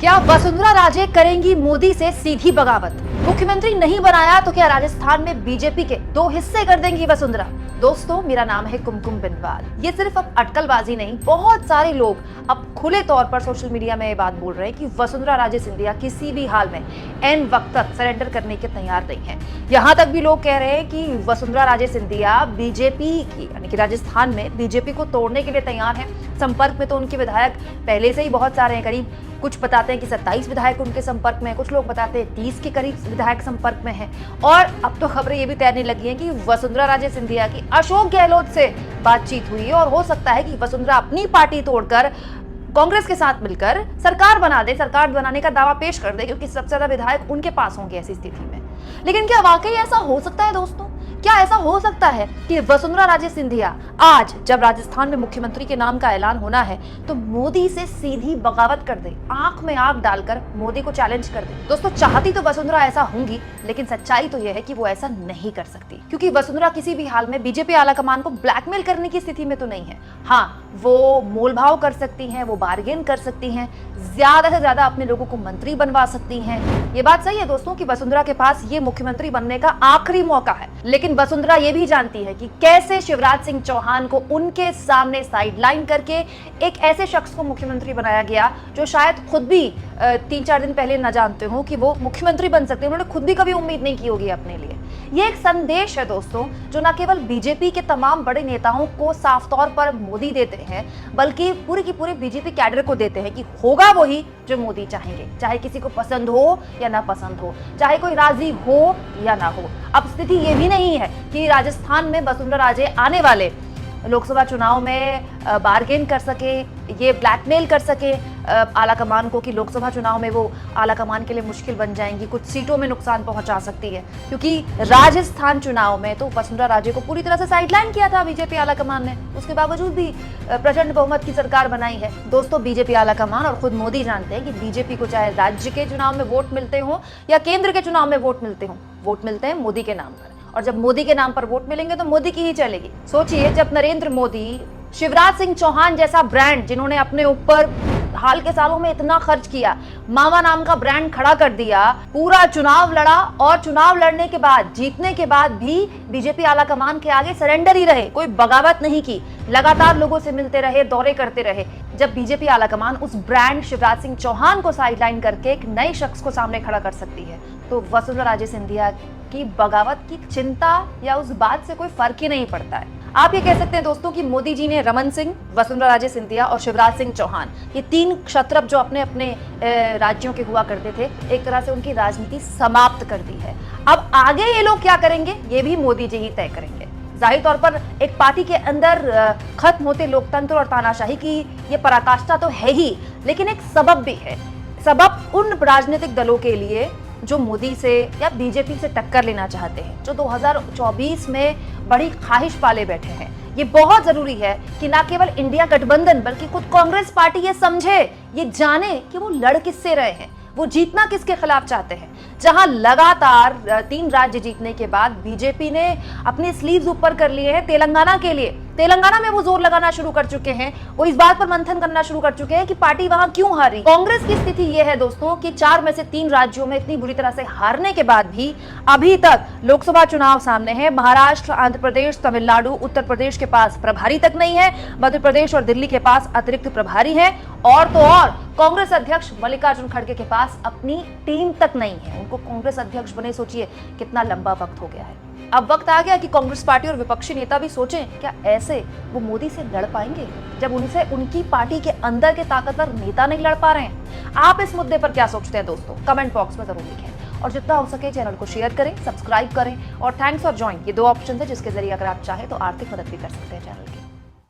क्या वसुंधरा राजे करेंगी मोदी से सीधी बगावत? मुख्यमंत्री नहीं बनाया तो क्या राजस्थान में बीजेपी के 2 हिस्से कर देंगी वसुंधरा? दोस्तों, मेरा नाम है कुमकुम बिनवाल। ये सिर्फ अब अटकलबाजी नहीं, बहुत सारे लोग अब खुले तौर पर सोशल मीडिया में ये बात बोल रहे हैं कि वसुंधरा राजे सिंधिया किसी भी हाल में एन वक्त तक सरेंडर करने के तैयार नहीं है। यहाँ तक भी लोग कह रहे हैं कि वसुंधरा राजे सिंधिया बीजेपी की यानी कि राजस्थान में बीजेपी को तोड़ने के लिए तैयार है। संपर्क में तो उनके विधायक पहले से ही बहुत सारे हैं, करीब कुछ बताते हैं कि 27 विधायक उनके संपर्क में हैं, कुछ लोग बताते हैं 30 के करीब विधायक संपर्क में हैं। और अब तो खबरें ये भी तैरने लगी हैं कि वसुंधरा राजे सिंधिया की अशोक गहलोत से बातचीत हुई और हो सकता है कि वसुंधरा अपनी पार्टी तोड़कर कांग्रेस के साथ मिलकर सरकार बना दे, सरकार बनाने का दावा पेश कर दे, क्योंकि सबसे ज्यादा विधायक उनके पास होंगे ऐसी स्थिति में। लेकिन क्या वाकई ऐसा हो सकता है दोस्तों? क्या ऐसा हो सकता है कि वसुंधरा राजे सिंधिया आज जब राजस्थान में मुख्यमंत्री के नाम का ऐलान होना है तो मोदी से सीधी बगावत कर दे, आंख में आंख डालकर मोदी को चैलेंज कर दे? दोस्तों, चाहती तो वसुंधरा ऐसा होंगी, लेकिन सच्चाई तो यह है कि वो ऐसा नहीं कर सकती, क्योंकि वसुंधरा किसी भी हाल में बीजेपी आलाकमान को ब्लैकमेल करने की स्थिति में तो नहीं है। हाँ, वो मोलभाव कर सकती हैं, वो बार्गेन कर सकती हैं, ज्यादा से ज्यादा अपने लोगों को मंत्री बनवा सकती हैं। ये बात सही है दोस्तों कि वसुंधरा के पास ये मुख्यमंत्री बनने का आखिरी मौका है, लेकिन वसुंधरा ये भी जानती है कि कैसे शिवराज सिंह चौहान को उनके सामने साइडलाइन करके एक ऐसे शख्स को मुख्यमंत्री बनाया गया जो शायद खुद भी 3-4 दिन पहले न जानते हो कि वो मुख्यमंत्री बन सकते हैं। उन्होंने खुद भी कभी उम्मीद नहीं की होगी अपने लिए। ये एक संदेश है दोस्तों, जो न केवल बीजेपी के तमाम बड़े नेताओं को साफ तौर पर मोदी देते हैं, बल्कि पूरी की पूरी बीजेपी कैडर को देते हैं कि होगा वही जो मोदी चाहेंगे, चाहे किसी को पसंद हो या ना पसंद हो, चाहे कोई राजी हो या ना हो। अब स्थिति ये भी नहीं है कि राजस्थान में वसुंधरा राजे आने वाले लोकसभा चुनाव में बार्गेन कर सके, ये ब्लैकमेल कर सके आलाकमान को कि लोकसभा चुनाव में वो आलाकमान के लिए मुश्किल बन जाएंगी, कुछ सीटों में नुकसान पहुंचा सकती है, क्योंकि राजस्थान चुनाव में तो वसुंधरा राजे को पूरी तरह से साइडलाइन किया था बीजेपी आलाकमान ने। उसके बावजूद भी प्रचंड बहुमत की सरकार बनाई है। दोस्तों, बीजेपी आलाकमान और खुद मोदी जानते हैं कि बीजेपी को चाहे राज्य के चुनाव में वोट मिलते हो या केंद्र के चुनाव में वोट मिलते हो, वोट मिलते हैं मोदी के नाम पर, और जब मोदी के नाम पर वोट मिलेंगे तो मोदी की ही चलेगी। सोचिए, जब नरेंद्र मोदी शिवराज सिंह चौहान जैसा ब्रांड, जिन्होंने अपने ऊपर हाल के सालों में इतना खर्च किया, मामा नाम का ब्रांड खड़ा कर दिया, पूरा चुनाव लड़ा और चुनाव लड़ने के बाद, जीतने के बाद भी बीजेपी आलाकमान के आगे सरेंडर ही रहे, कोई बगावत नहीं की, लगातार लोगों से मिलते रहे, दौरे करते रहे। जब बीजेपी आलाकमान उस ब्रांड शिवराज सिंह चौहान को साइडलाइन करके एक नए शख्स को सामने खड़ा कर सकती है, तो वसुंधरा राजे सिंधिया की बगावत की चिंता या उस बात से कोई फर्क ही नहीं पड़ता है। आप ये कह सकते हैं दोस्तों कि मोदी जी ने रमन सिंह, वसुंधरा राजे सिंधिया और शिवराज सिंह चौहान, ये 3 क्षत्रप जो अपने अपने राज्यों के हुआ करते थे, एक तरह से उनकी राजनीति समाप्त कर दी है। अब आगे ये लोग क्या करेंगे, ये भी मोदी जी ही तय करेंगे। जाहिर तौर पर एक पार्टी के अंदर खत्म होते लोकतंत्र और तानाशाही की ये पराकाष्ठा तो है ही, लेकिन एक सबब भी है। सबब उन राजनीतिक दलों के लिए जो मोदी से या बीजेपी से टक्कर लेना चाहते हैं, जो 2024 में बड़ी ख्वाहिश पाले बैठे हैं। ये बहुत जरूरी है कि ना केवल इंडिया गठबंधन बल्कि खुद कांग्रेस पार्टी ये समझे, ये जाने कि वो लड़ किससे रहे हैं, वो जीतना किसके खिलाफ चाहते हैं। जहां लगातार 3 राज्य जीतने के बाद बीजेपी ने अपने स्लीव्स ऊपर कर लिए हैं तेलंगाना के लिए। तेलंगाना में वो जोर लगाना शुरू कर चुके हैं, वो इस बात पर मंथन करना शुरू कर चुके हैं कि पार्टी वहां क्यों हारी। कांग्रेस की स्थिति यह है दोस्तों कि 4 में से 3 राज्यों में इतनी बुरी तरह से हारने के बाद भी अभी तक लोकसभा चुनाव सामने है। महाराष्ट्र, आंध्र प्रदेश, तमिलनाडु, उत्तर प्रदेश के पास प्रभारी तक नहीं है, मध्य प्रदेश और दिल्ली के पास अतिरिक्त प्रभारी है, और तो और कांग्रेस अध्यक्ष मल्लिकार्जुन खड़गे के पास अपनी टीम तक नहीं है। उनको कांग्रेस अध्यक्ष बने सोचिए कितना लंबा वक्त हो गया है। अब वक्त आ गया कि कांग्रेस पार्टी और विपक्षी नेता भी सोचें, क्या ऐसे वो मोदी से लड़ पाएंगे जब उनसे उनकी पार्टी के अंदर के ताकतवर नेता नहीं लड़ पा रहे हैं? आप इस मुद्दे पर क्या सोचते हैं दोस्तों? कमेंट बॉक्स में जरूर लिखें, और जितना हो सके चैनल को शेयर करें, सब्सक्राइब करें, और थैंक्स फॉर ज्वाइन, ये 2 ऑप्शन है जिसके जरिए अगर आप चाहें तो आर्थिक मदद भी कर सकते हैं चैनल की।